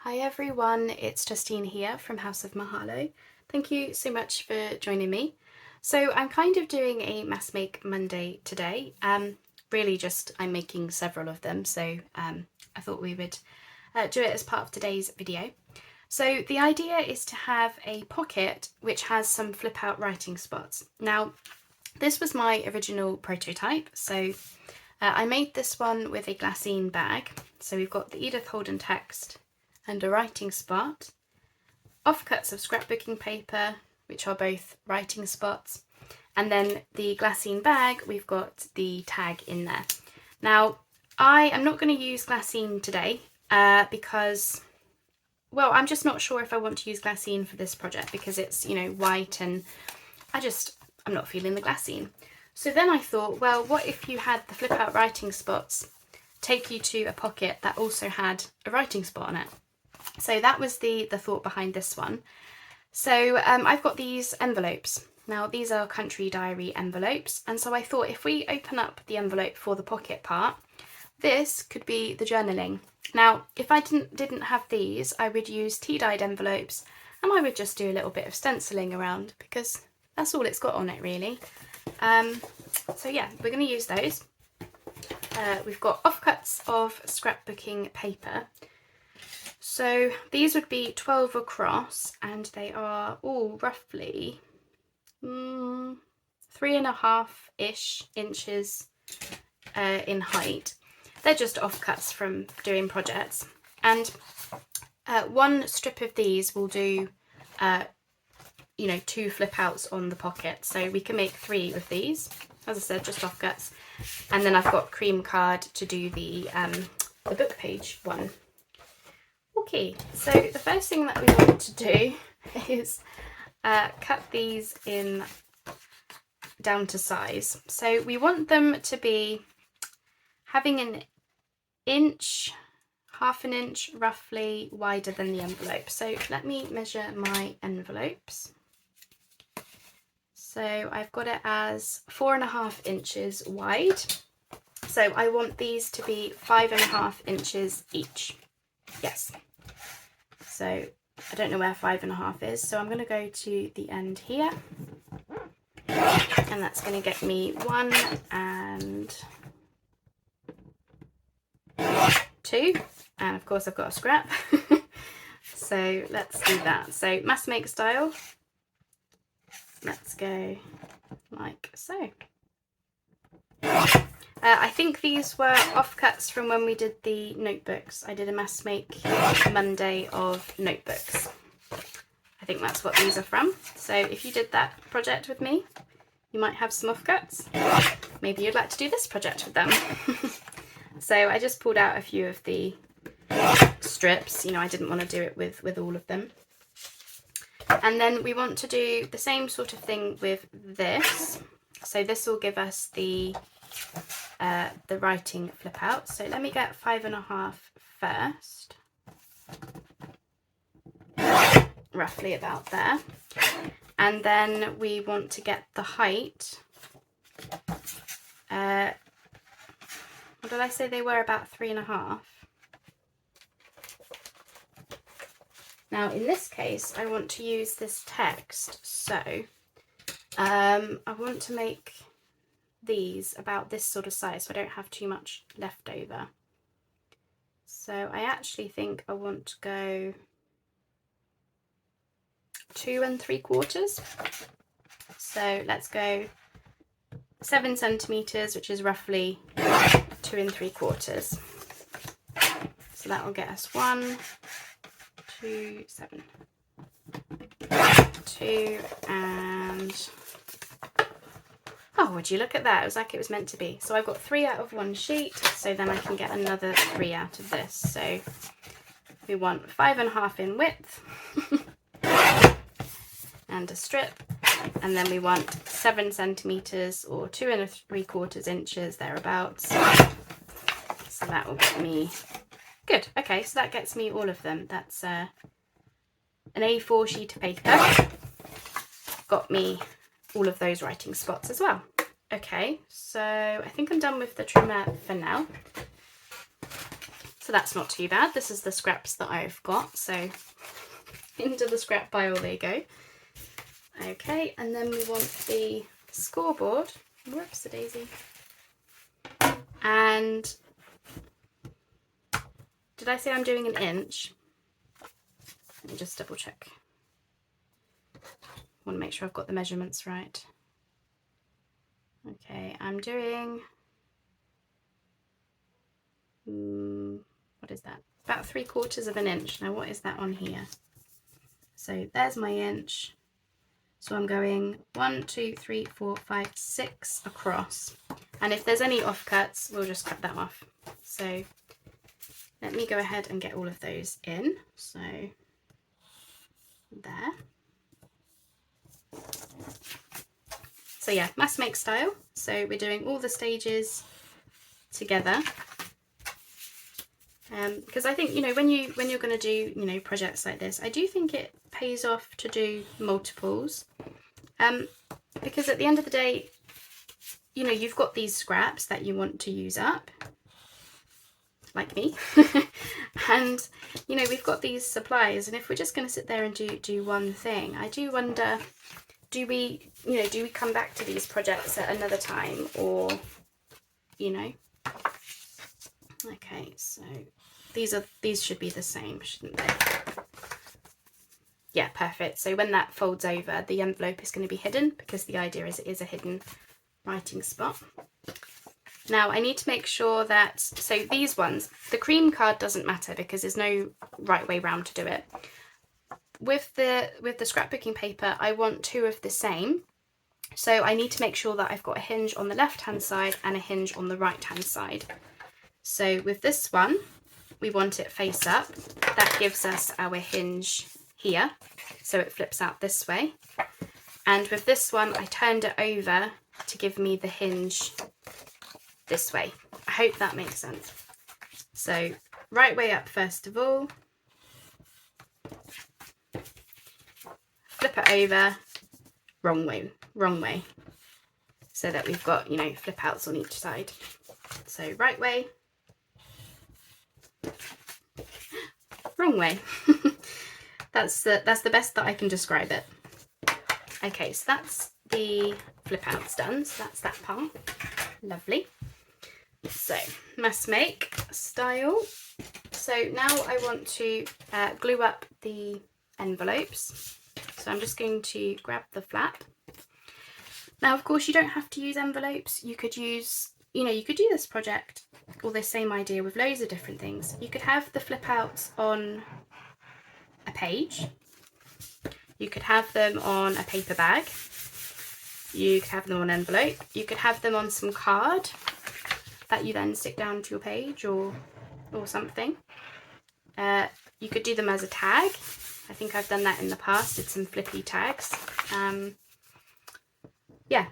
Hi everyone, it's Justine here from House of Mahalo. Thank you so much for joining me. So I'm kind of doing a Mass Make Monday today. Really just I'm making several of them, so I thought we would do it as part of today's video. So the idea is to have a pocket which has some flip out writing spots. Now this was my original prototype, so I made this one with a glassine bag. So we've got the Edith Holden text and a writing spot, offcuts of scrapbooking paper, which are both writing spots, and then the glassine bag, we've got the tag in there. Now, I am not going to use glassine today because, well, I'm just not sure if I want to use glassine for this project because it's, you know, white and I'm not feeling the glassine. So then I thought, well, what if you had the flip out writing spots take you to a pocket that also had a writing spot on it? So that was the thought behind this one. So I've got these envelopes. Now these are country diary envelopes, and so I thought if we open up the envelope for the pocket part, this could be the journaling. Now if I didn't have these, I would use tea-dyed envelopes and I would just do a little bit of stenciling around because that's all it's got on it really. So yeah, we're going to use those. We've got offcuts of scrapbooking paper. So these would be 12 across and they are all roughly 3.5-ish inches in height. They're just offcuts from doing projects, and one strip of these will do you know, 2 flip outs on the pocket, so we can make 3 of these, as I said, just offcuts. And then I've got cream card to do the book page one. Okay, so the first thing that we want to do is cut these in down to size. So we want them to be having an inch, half an inch roughly wider than the envelope. So let me measure my envelopes. So I've got it as 4.5 inches wide. So I want these to be 5.5 inches each. Yes. So I don't know where 5.5 is, so I'm going to go to the end here, and that's going to get me 1 and 2, and of course I've got a scrap. So let's do that. So mass make style, let's go like so. I think these were offcuts from when we did the notebooks. I did a Mass Make Monday of notebooks. I think that's what these are from. So if you did that project with me, you might have some offcuts. Maybe you'd like to do this project with them. So I just pulled out a few of the strips. You know, I didn't want to do it with all of them. And then we want to do the same sort of thing with this. So this will give us the writing flip out. So let me get 5.5 first, roughly about there, and then we want to get the height. What did I say they were? About 3.5. Now in this case I want to use this text, so I want to make these about this sort of size so I don't have too much left over. So I actually think I want to go 2 3/4. So let's go 7 centimeters, which is roughly 2 3/4. So that will get us 1, 2, 7, 2 and oh, would you look at that? It was like it was meant to be. So I've got 3 out of 1 sheet, so then I can get another 3 out of this. So we want 5.5 in width and a strip, and then we want 7 centimeters or 2 3/4 inches thereabouts. So that will get me good. Okay, so that gets me all of them. That's an A4 sheet of paper. Got me all of those writing spots as well. Okay, so I think I'm done with the trimmer for now. So so that's not too bad. This is the scraps that I've got, so into the scrap pile they go. Okay, and then we want the scoreboard. Whoops, a daisy. And did I say I'm doing an inch? Let me just double check. Want to make sure I've got the measurements right. Okay, I'm doing, what is that? About 3/4 of an inch. Now what is that on here? So there's my inch. So I'm going 1, 2, 3, 4, 5, 6 across. And if there's any offcuts, we'll just cut that off. So let me go ahead and get all of those in. So there. So yeah, mass make style. So we're doing all the stages together. Because I think, you know, when you're going to do, you know, projects like this, I do think it pays off to do multiples. Because at the end of the day, you know, you've got these scraps that you want to use up, like me. And, you know, we've got these supplies, and if we're just going to sit there and do one thing, I do wonder, do we come back to these projects at another time, or, you know? Okay, so these should be the same, shouldn't they? Yeah, perfect. So when that folds over, the envelope is going to be hidden, because the idea is it is a hidden writing spot. Now I need to make sure that, so these ones, the cream card doesn't matter because there's no right way round to do it. With the scrapbooking paper, I want 2 of the same. So I need to make sure that I've got a hinge on the left hand side and a hinge on the right hand side. So with this one, we want it face up. That gives us our hinge here, so it flips out this way. And with this one, I turned it over to give me the hinge this way. I hope that makes sense. So right way up first of all, flip it over, wrong way, so that we've got, you know, flip outs on each side. So right way, wrong way. That's the best that I can describe it. Okay, so that's the flip outs done, so that's that part. Lovely. So mass make style. So now I want to glue up the envelopes. So I'm just going to grab the flap. Now, of course, you don't have to use envelopes. You could use, you know, you could do this project or this same idea with loads of different things. You could have the flip outs on a page. You could have them on a paper bag. You could have them on an envelope. You could have them on some card that you then stick down to your page or something. You could do them as a tag. I think I've done that in the past, did some Flippy tags. Yeah,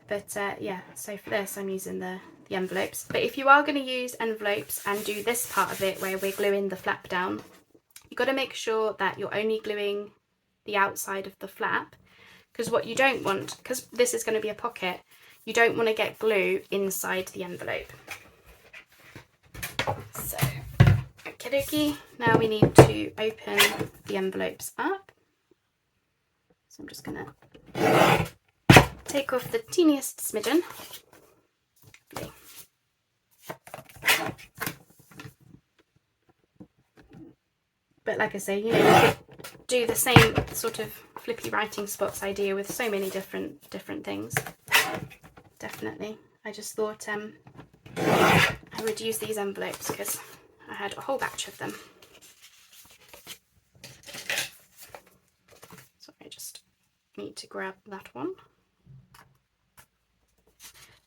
but yeah, so for this I'm using the envelopes. But if you are going to use envelopes and do this part of it where we're gluing the flap down, you've got to make sure that you're only gluing the outside of the flap, because what you don't want, because this is going to be a pocket, you don't want to get glue inside the envelope. So, okie dokie, now we need to open the envelopes up. So I'm just going to take off the teeniest smidgen. Lovely. But like I say, you know, you could do the same sort of flippy writing spots idea with so many different things. Definitely. I just thought I would use these envelopes because I had a whole batch of them. So I just need to grab that one.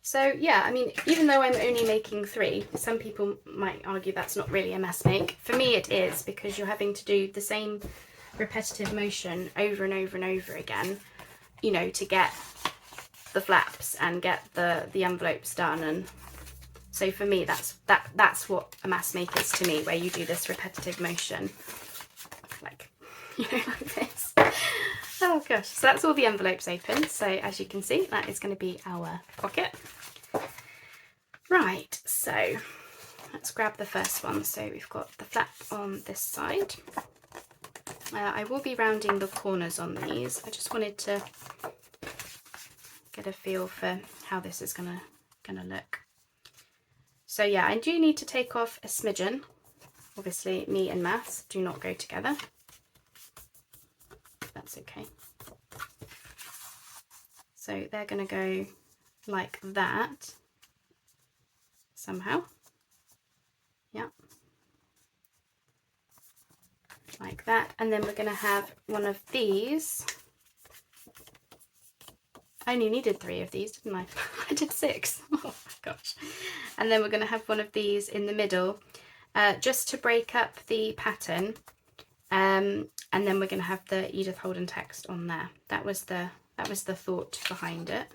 So yeah, I mean, even though I'm only making 3, some people might argue that's not really a mass make. For me it is, because you're having to do the same repetitive motion over and over and over again, you know, to get the flaps and get the envelopes done. And so for me that's what a mass make is to me, where you do this repetitive motion, like, you know, like this. Oh gosh, so that's all the envelopes open. So as you can see, that is going to be our pocket. Right, so let's grab the first one. So we've got the flap on this side. I will be rounding the corners on these. I just wanted to get a feel for how this is gonna look. So yeah, I do need to take off a smidgen. Obviously, me and maths do not go together. That's okay. So they're gonna go like that somehow. Yeah. Like that, and then we're going to have one of these. I only needed 3 of these, didn't I? I did 6. Oh my gosh. And then we're going to have one of these in the middle, just to break up the pattern. And then we're going to have the Edith Holden text on there. That was the thought behind it.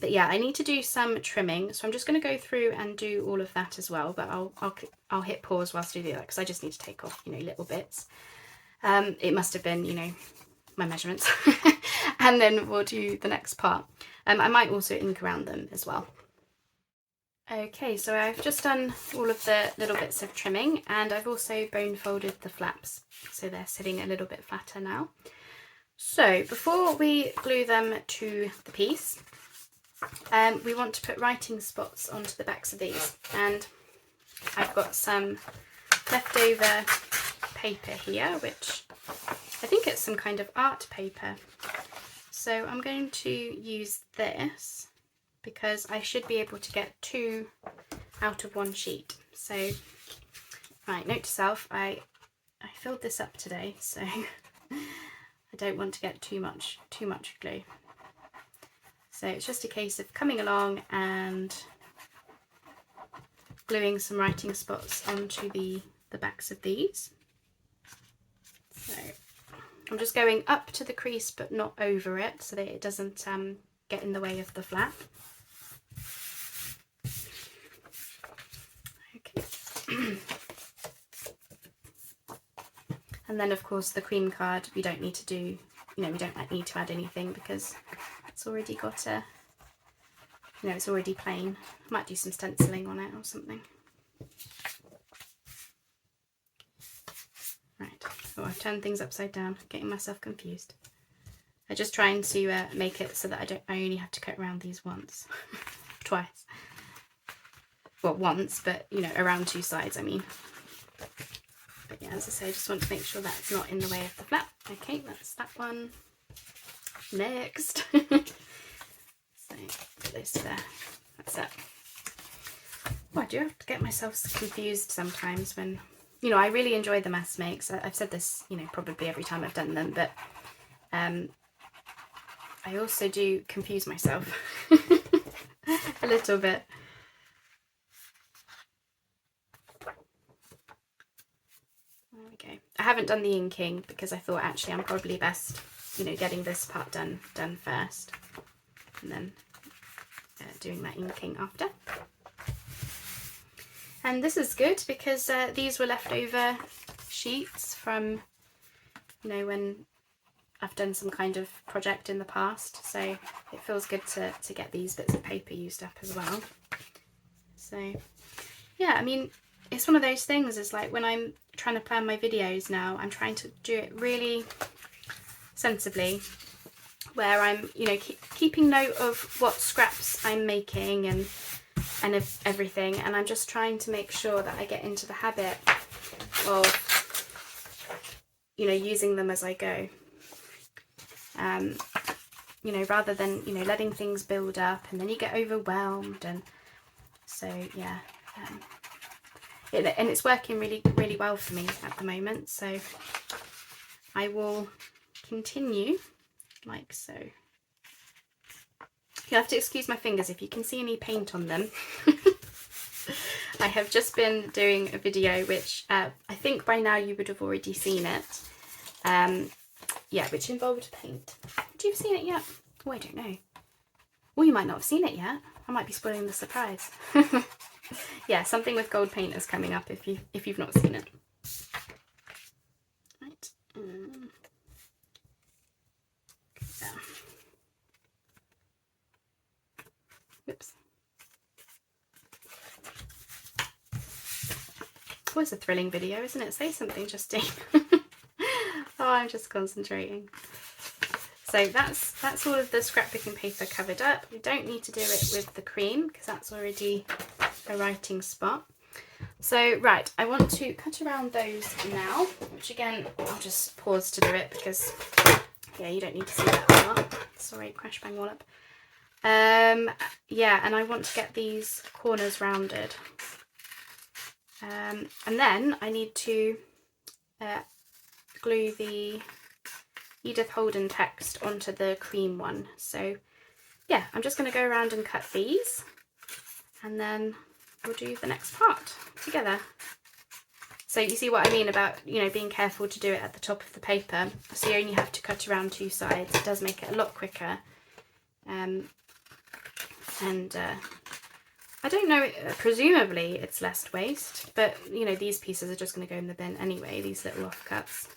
But yeah, I need to do some trimming, so I'm just going to go through and do all of that as well. But I'll hit pause whilst I do that, because I just need to take off, you know, little bits. It must have been, you know, my measurements, and then we'll do the next part. I might also ink around them as well. Okay, so I've just done all of the little bits of trimming, and I've also bone folded the flaps, so they're sitting a little bit flatter now. So before we glue them to the piece, we want to put writing spots onto the backs of these, and I've got some leftover paper here, which I think it's some kind of art paper. So I'm going to use this because I should be able to get 2 out of 1 sheet. So, right, note to self, I filled this up today, so I don't want to get too much glue. So it's just a case of coming along and gluing some writing spots onto the backs of these. So I'm just going up to the crease but not over it, so that it doesn't get in the way of the flap. Okay. And then of course the cream card, we don't need to do, you know, we don't need to add anything because it's already got a, you know, it's already plain. I might do some stenciling on it or something. Right, oh, I've turned things upside down, getting myself confused. I'm just trying to make it so that I only have to cut around these once. Twice. Well, once, but, you know, around 2 sides, I mean. But yeah, as I say, I just want to make sure that's not in the way of the flap. Okay, that's that one. Next. So put those to there. That's it. Well, I do have to get myself confused sometimes when, you know, I really enjoy the mass makes. I've said this, you know, probably every time I've done them, but I also do confuse myself a little bit. There we go. I haven't done the inking because I thought actually I'm probably best, you know, getting this part done first, and then doing that inking after. And this is good because these were leftover sheets from, you know, when I've done some kind of project in the past, so it feels good to get these bits of paper used up as well. So yeah, I mean, it's one of those things, it's like when I'm trying to plan my videos now, I'm trying to do it really sensibly, where I'm, you know, keeping note of what scraps I'm making and everything, and I'm just trying to make sure that I get into the habit of, you know, using them as I go. You know, rather than, you know, letting things build up and then you get overwhelmed, and so yeah, and it's working really well for me at the moment, so I will continue like so. You'll have to excuse my fingers if you can see any paint on them. I have just been doing a video which I think by now you would have already seen it. Yeah, which involved paint. Do you have seen it yet? Oh, I don't know. Well, you might not have seen it yet. I might be spoiling the surprise. Yeah, something with gold paint is coming up if you've not seen it. Right. Yeah. Whoops. always a thrilling video, isn't it? Say something, Justine. Oh, I'm just concentrating. So that's all of the scrapbooking paper covered up. We don't need to do it with the cream because that's already a writing spot. So right, I want to cut around those now, which again, I'll just pause to do it because, yeah, you don't need to see that a lot. Sorry, crash bang wallop. Yeah, and I want to get these corners rounded. And then I need to glue the Edith Holden text onto the cream one. So yeah, I'm just going to go around and cut these and then we'll do the next part together. So you see what I mean about, you know, being careful to do it at the top of the paper. So you only have to cut around 2 sides. It does make it a lot quicker. I don't know, presumably it's less waste, but you know, these pieces are just going to go in the bin anyway, these little offcuts.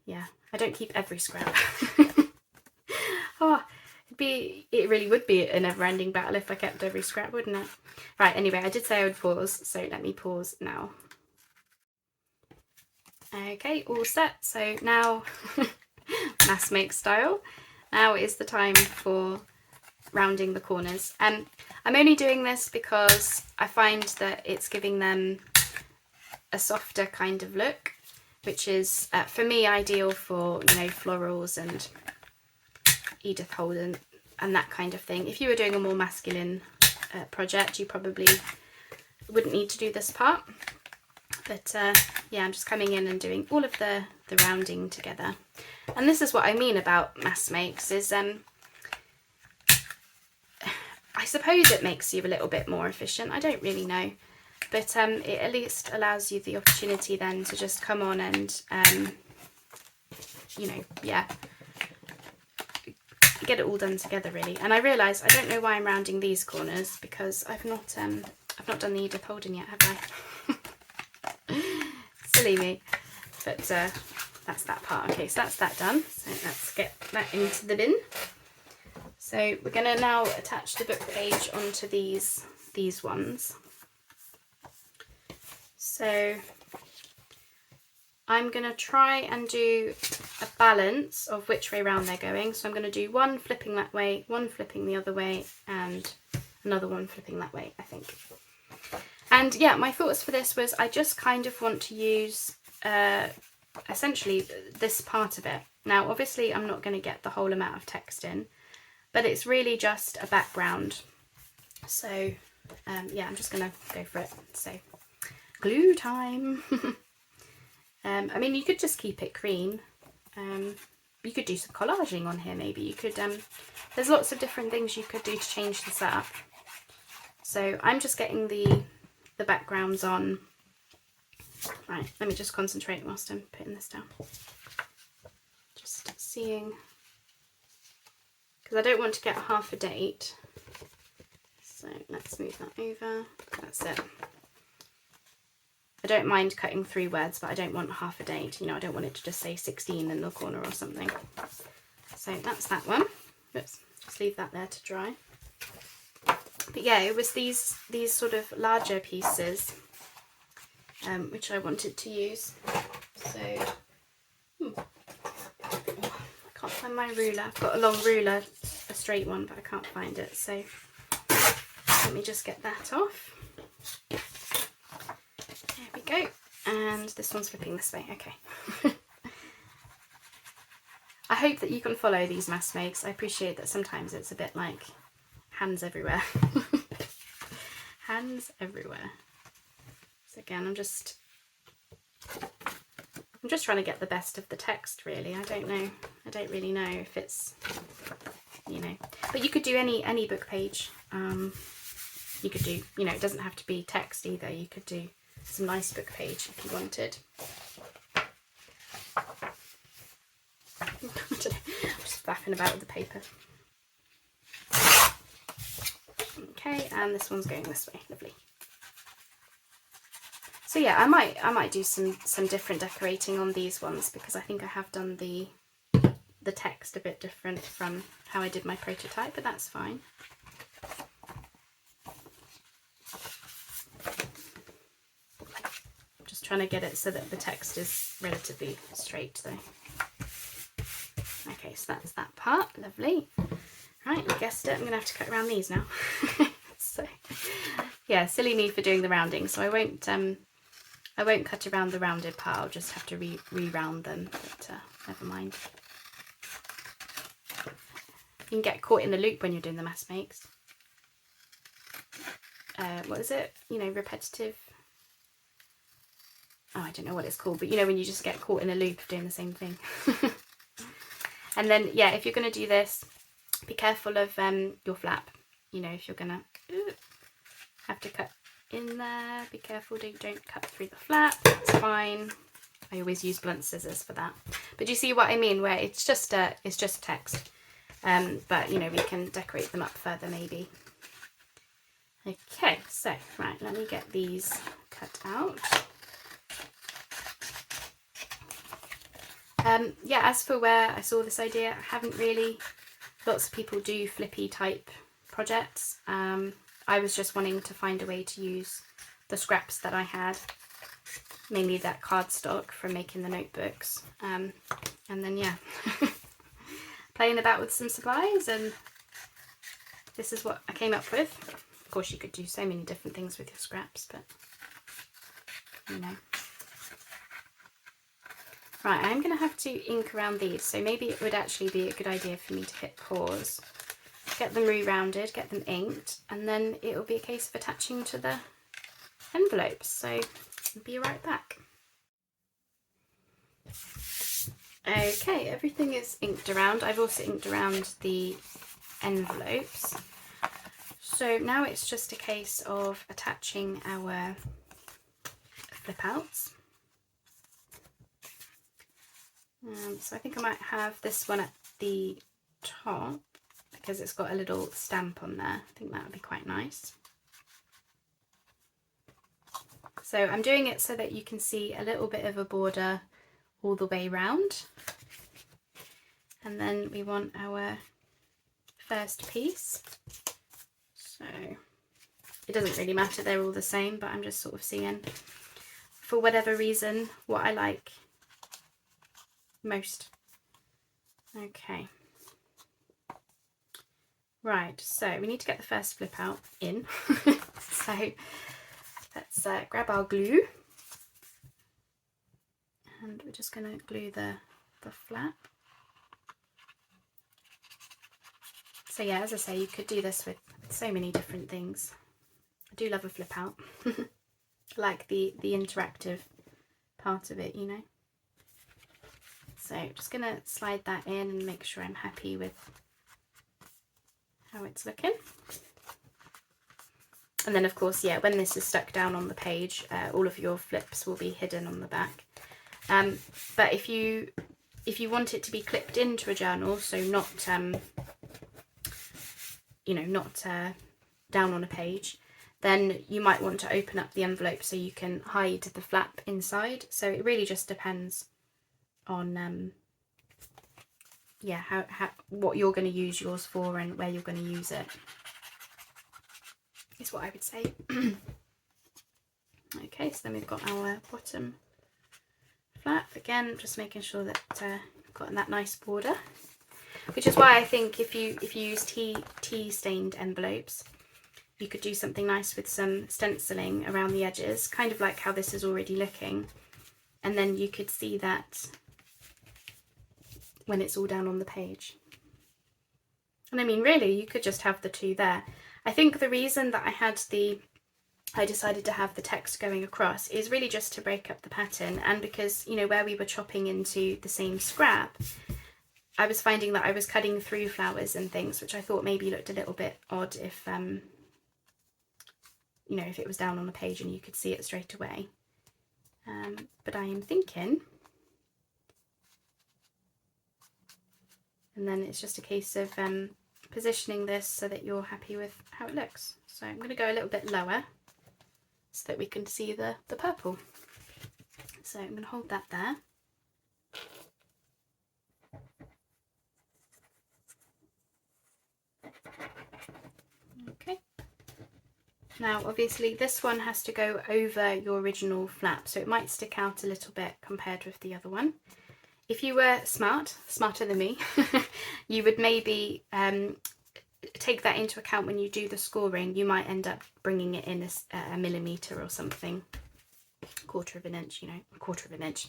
Yeah, I don't keep every scrap. Oh, it really would be a never-ending battle if I kept every scrap, wouldn't it? Right, anyway, I did say I would pause, so let me pause now. Okay, all set. So now, mass make style, now is the time for rounding the corners. I'm only doing this because I find that it's giving them a softer kind of look, which is for me ideal for, you know, florals and Edith Holden and that kind of thing. If you were doing a more masculine project, you probably wouldn't need to do this part, but yeah, I'm just coming in and doing all of the rounding together. And this is what I mean about mass makes, is I suppose it makes you a little bit more efficient. I don't really know, but it at least allows you the opportunity then to just come on and you know, yeah, get it all done together really. And I realise I don't know why I'm rounding these corners because I've not done the Edith Holden yet, have I? Silly me. But that's that part. Okay, so that's that done. So let's get that into the bin. So we're going to now attach the book page onto these ones. So I'm going to try and do a balance of which way round they're going. So I'm going to do one flipping that way, one flipping the other way, and another one flipping that way, I think. And yeah, my thoughts for this was I just kind of want to use essentially this part of it. Now, obviously, I'm not going to get the whole amount of text in, but it's really just a background. So yeah, I'm just going to go for it. So glue time. I mean, you could just keep it green. You could do some collaging on here maybe. You could, there's lots of different things you could do to change this up. So I'm just getting the backgrounds on. Right, let me just concentrate whilst I'm putting this down. Just seeing, because I don't want to get half a date. So let's move that over. That's it. I don't mind cutting 3 words, but I don't want half a date. You know, I don't want it to just say 16 in the corner or something. So that's that one. Oops, just leave that there to dry. But yeah, it was these sort of larger pieces which I wanted to use. So I can't find my ruler. I've got a long ruler, a straight one, but I can't find it. So let me just get that off. There we go. And this one's flipping this way. Okay. I hope that you can follow these mass makes. I appreciate that sometimes it's a bit like hands everywhere. Hands everywhere. So again, I'm just trying to get the best of the text really. I don't really know if it's, you know, but you could do any book page. You could do, you know, it doesn't have to be text either. You could do some nice book page if you wanted. I'm just faffing about with the paper. Okay, and this one's going this way. Lovely. So yeah, I might do some different decorating on these ones because I think I have done the text a bit different from how I did my prototype, but that's fine. trying to get it so that the text is relatively straight though. Okay, so that's that part, lovely. Right, you guessed it, I'm gonna have to cut around these now. So yeah, silly me for doing the rounding, so I won't cut around the rounded part, I'll just have to re-round them, but never mind. You can get caught in the loop when you're doing the mass makes. What is it? You know, repetitive. Oh, I don't know what it's called, but you know when you just get caught in a loop of doing the same thing. And then, yeah, if you're going to do this, be careful of your flap. You know, if you're going to have to cut in there, be careful, don't cut through the flap. It's fine. I always use blunt scissors for that. But do you see what I mean? Where it's just text. But, you know, we can decorate them up further maybe. Okay, so, right, let me get these cut out. Yeah, as for where I saw this idea, I haven't really, lots of people do Flippy type projects. I was just wanting to find a way to use the scraps that I had, mainly that cardstock from making the notebooks. And then, yeah, playing about with some supplies, and this is what I came up with. Of course, you could do so many different things with your scraps, but, you know. Right, I'm going to have to ink around these, so maybe it would actually be a good idea for me to hit pause, get them re-rounded, get them inked, and then it'll be a case of attaching to the envelopes. So I'll be right back. Okay, everything is inked around. I've also inked around the envelopes. So now it's just a case of attaching our flip outs. So I think I might have this one at the top because it's got a little stamp on there. I think that would be quite nice. So I'm doing it so that you can see a little bit of a border all the way round. And then we want our first piece. So it doesn't really matter, they're all the same, but I'm just sort of seeing, for whatever reason, what I like most. Okay. Right, so we need to get the first flip out in. So let's grab our glue. And we're just going to glue the flap. So yeah, as I say, you could do this with so many different things. I do love a flip out. I like the interactive part of it, you know. So just going to slide that in and make sure I'm happy with how it's looking. And then of course, yeah, when this is stuck down on the page, all of your flips will be hidden on the back. But if you want it to be clipped into a journal, so not you know, not down on a page, then you might want to open up the envelope so you can hide the flap inside. So it really just depends on yeah, how what you're going to use yours for and where you're going to use it, is what I would say. Okay, so then we've got our bottom flap again, just making sure that we've got that nice border, which is why I think if you use tea stained envelopes, you could do something nice with some stenciling around the edges, kind of like how this is already looking, and then you could see that when it's all down on the page. And I mean, really, you could just have the two there. I think the reason that I decided to have the text going across is really just to break up the pattern, and because, you know, where we were chopping into the same scrap, I was finding that I was cutting through flowers and things, which I thought maybe looked a little bit odd if, you know, if it was down on the page and you could see it straight away. But I am thinking, and then it's just a case of positioning this so that you're happy with how it looks. So I'm going to go a little bit lower so that we can see the purple. So I'm going to hold that there. Okay. Now obviously this one has to go over your original flap, so it might stick out a little bit compared with the other one. If you were smarter than me, you would maybe take that into account when you do the scoring. You might end up bringing it in a millimetre or something, 1/4 of an inch, you know, 1/4 of an inch,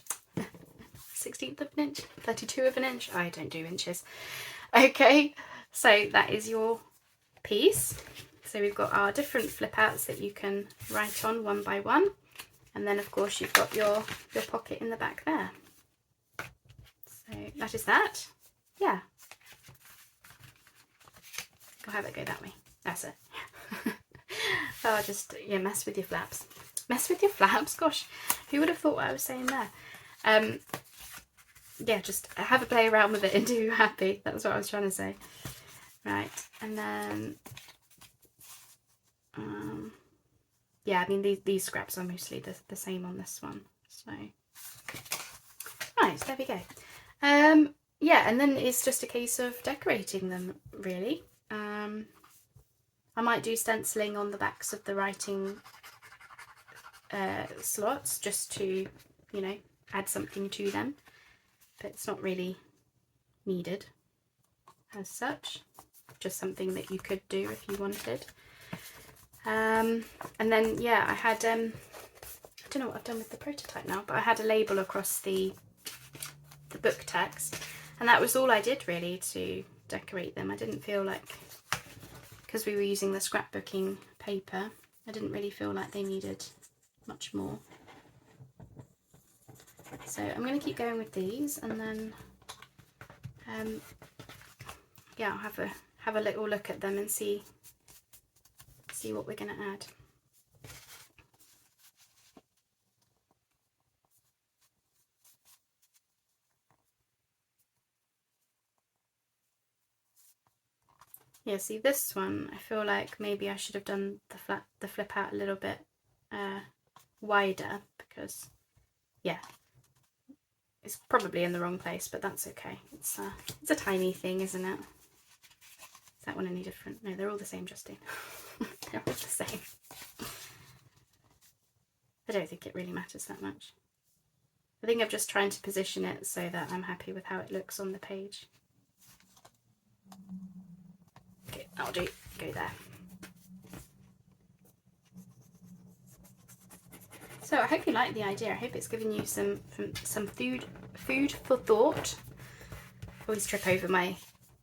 1/16 of an inch, 32 of an inch. I don't do inches. Okay, so that is your piece. So we've got our different flip outs that you can write on one by one, and then of course you've got your pocket in the back there. So that is that. Yeah. I'll have it go that way. That's it. Oh, just, yeah, mess with your flaps. Mess with your flaps? Gosh, who would have thought what I was saying there? Yeah, just have a play around with it and do you happy. That's what I was trying to say. Right, and then, yeah, I mean, these scraps are mostly the same on this one. So, right, there we go. Yeah, and then it's just a case of decorating them, really. I might do stenciling on the backs of the writing slots just to, you know, add something to them, but it's not really needed as such, just something that you could do if you wanted. And then, yeah, I had, I don't know what I've done with the prototype now, but I had a label across the book text, and that was all I did really to decorate them. I didn't feel like, because we were using the scrapbooking paper, I didn't really feel like they needed much more. So I'm going to keep going with these, and then yeah, I'll have a little look at them and see what we're going to add. Yeah, see this one, I feel like maybe I should have done the flip out a little bit wider, because, yeah, it's probably in the wrong place, but that's okay. It's a tiny thing, isn't it? Is that one any different? No, they're all the same, Justine. They're all the same. I don't think it really matters that much. I think I'm just trying to position it so that I'm happy with how it looks on the page. Okay, I'll go there. So I hope you like the idea. I hope it's given you some food for thought. I always trip over my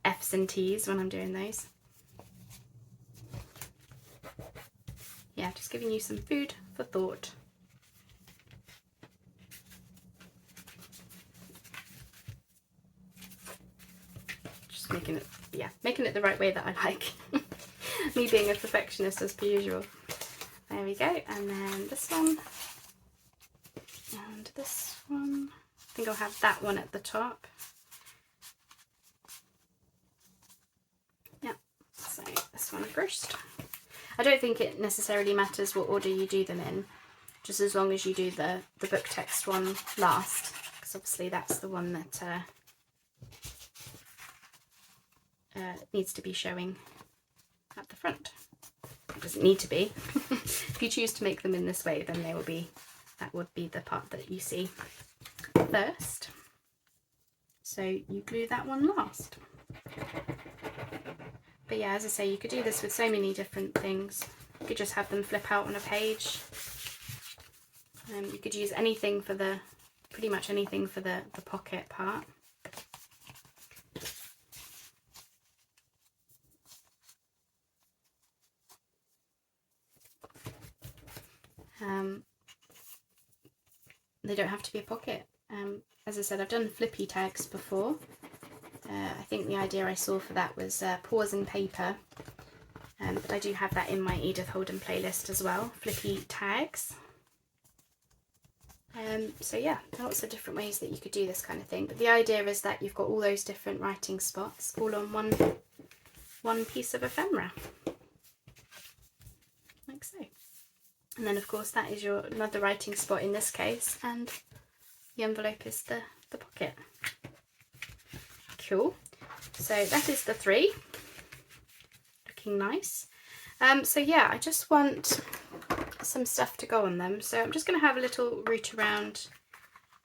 F's and T's when I'm doing those. Yeah, just giving you some food for thought. Just making it the right way that I like. Me being a perfectionist as per usual. There we go, and then this one. And this one, I think I'll have that one at the top. Yeah, so this one first. I don't think it necessarily matters what order you do them in, just as long as you do the book text one last, because obviously that's the one that needs to be showing at the front. It doesn't need to be. If you choose to make them in this way, then they will be. That would be the part that you see first. So you glue that one last. But yeah, as I say, you could do this with so many different things. You could just have them flip out on a page. You could use anything for pretty much anything for the pocket part. They don't have to be a pocket. As I said, I've done Flippy tags before. I think the idea I saw for that was paws and paper. But I do have that in my Edith Holden playlist as well, Flippy tags. So yeah, lots of different ways that you could do this kind of thing. But the idea is that you've got all those different writing spots all on one piece of ephemera, like so. And then of course that is your another writing spot in this case, and the envelope is the pocket. Cool. So that is the 3. Looking nice. So yeah, I just want some stuff to go on them. So I'm just going to have a little root around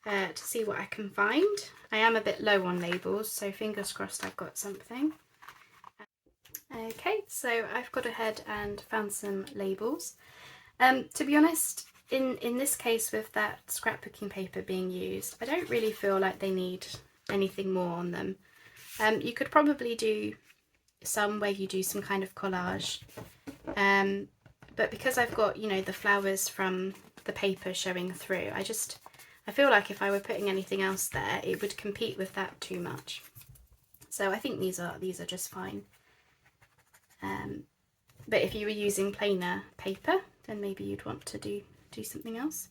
to see what I can find. I am a bit low on labels, so fingers crossed I've got something. Okay, so I've got ahead and found some labels. To be honest, in this case with that scrapbooking paper being used, I don't really feel like they need anything more on them. You could probably do some where you do some kind of collage, but because I've got, you know, the flowers from the paper showing through, I feel like if I were putting anything else there, it would compete with that too much. So I think these are just fine. But if you were using plainer paper, then maybe you'd want to do something else.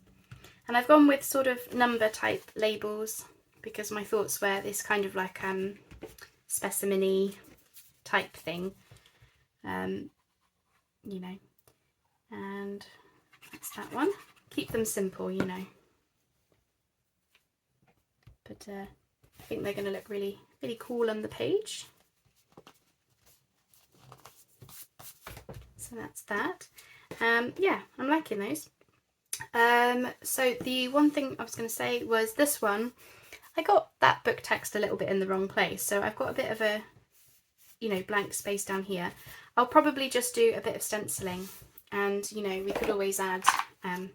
And I've gone with sort of number type labels because my thoughts were this kind of like specimen-y type thing, you know, and that's that one. Keep them simple, you know, but I think they're going to look really, really cool on the page. So that's that. Yeah, I'm liking those. So the one thing I was going to say was this one, I got that book text a little bit in the wrong place, so I've got a bit of a, you know, blank space down here. I'll probably just do a bit of stenciling, and you know, we could always add, you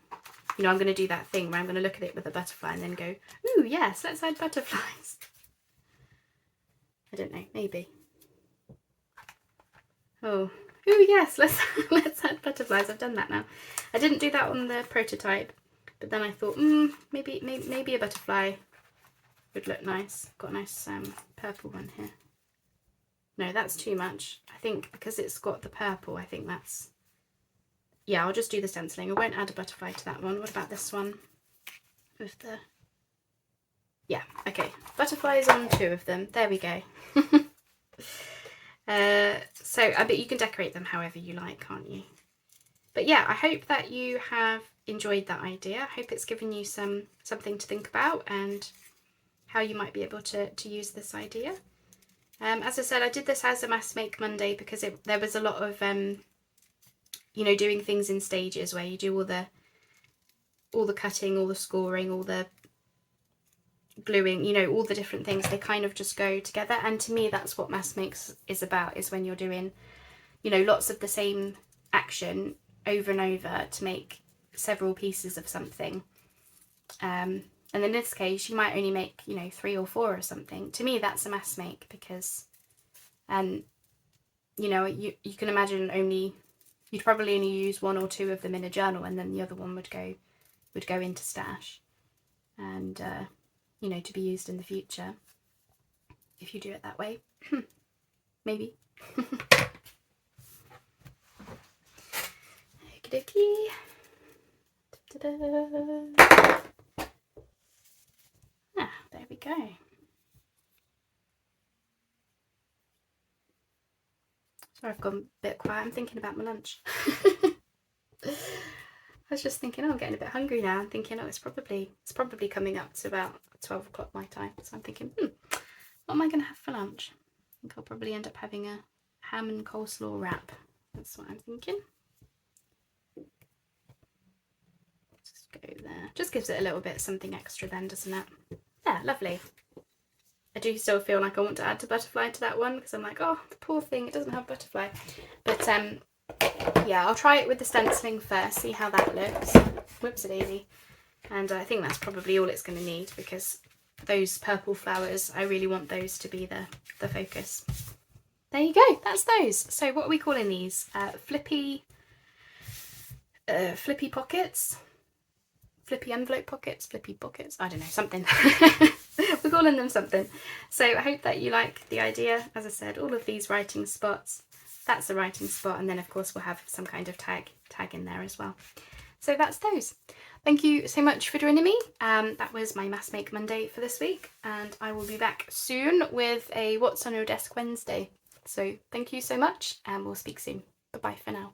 know, I'm going to do that thing where I'm going to look at it with a butterfly and then go, ooh yes, let's add butterflies. I don't know, maybe. Oh, ooh yes, let's add butterflies. I've done that now. I didn't do that on the prototype, but then I thought, maybe a butterfly would look nice. Got a nice purple one here. No, that's too much. I think because it's got the purple, I think that's... Yeah, I'll just do the stenciling. I won't add a butterfly to that one. What about this one? With the... Yeah, okay. Butterflies on 2 of them. There we go. So I bet you can decorate them however you like, can't you? But yeah, I hope that you have enjoyed that idea. I hope it's given you something to think about and how you might be able to use this idea. As I said, I did this as a Mass Make Monday because there was a lot of you know, doing things in stages where you do all the cutting, all the scoring, all the gluing, you know, all the different things. They kind of just go together, and to me that's what Mass Makes is about, is when you're doing, you know, lots of the same action over and over to make several pieces of something. And in this case, you might only make, you know, 3 or 4 or something. To me, that's a Mass Make because, you know, you can imagine you'd probably only use 1 or 2 of them in a journal, and then the other one would go into stash, and you know, to be used in the future if you do it that way. Maybe. Okie dokie. Ah, there we go. Sorry, I've gone a bit quiet. I'm thinking about my lunch. I was just thinking, oh, I'm getting a bit hungry now. I'm thinking, oh, it's probably coming up to about 12 o'clock my time. So I'm thinking, what am I going to have for lunch? I think I'll probably end up having a ham and coleslaw wrap. That's what I'm thinking. Just go there. Just gives it a little bit something extra then, doesn't it? Yeah, lovely. I do still feel like I want to add a butterfly to that one because I'm like, oh, the poor thing, it doesn't have butterfly. But yeah, I'll try it with the stenciling first, see how that looks. Whoops-a-daisy. And I think that's probably all it's going to need because those purple flowers, I really want those to be the focus. There you go, that's those. So what are we calling these? Flippy pockets? Flippy envelope pockets? Flippy pockets? I don't know, something. We're calling them something. So I hope that you like the idea. As I said, all of these writing spots, that's a writing spot, and then of course we'll have some kind of tag in there as well. So that's those. Thank you so much for joining me. That was my Mass Make Monday for this week, and I will be back soon with a What's on Your Desk Wednesday. So thank you so much, and we'll speak soon. Bye bye for now.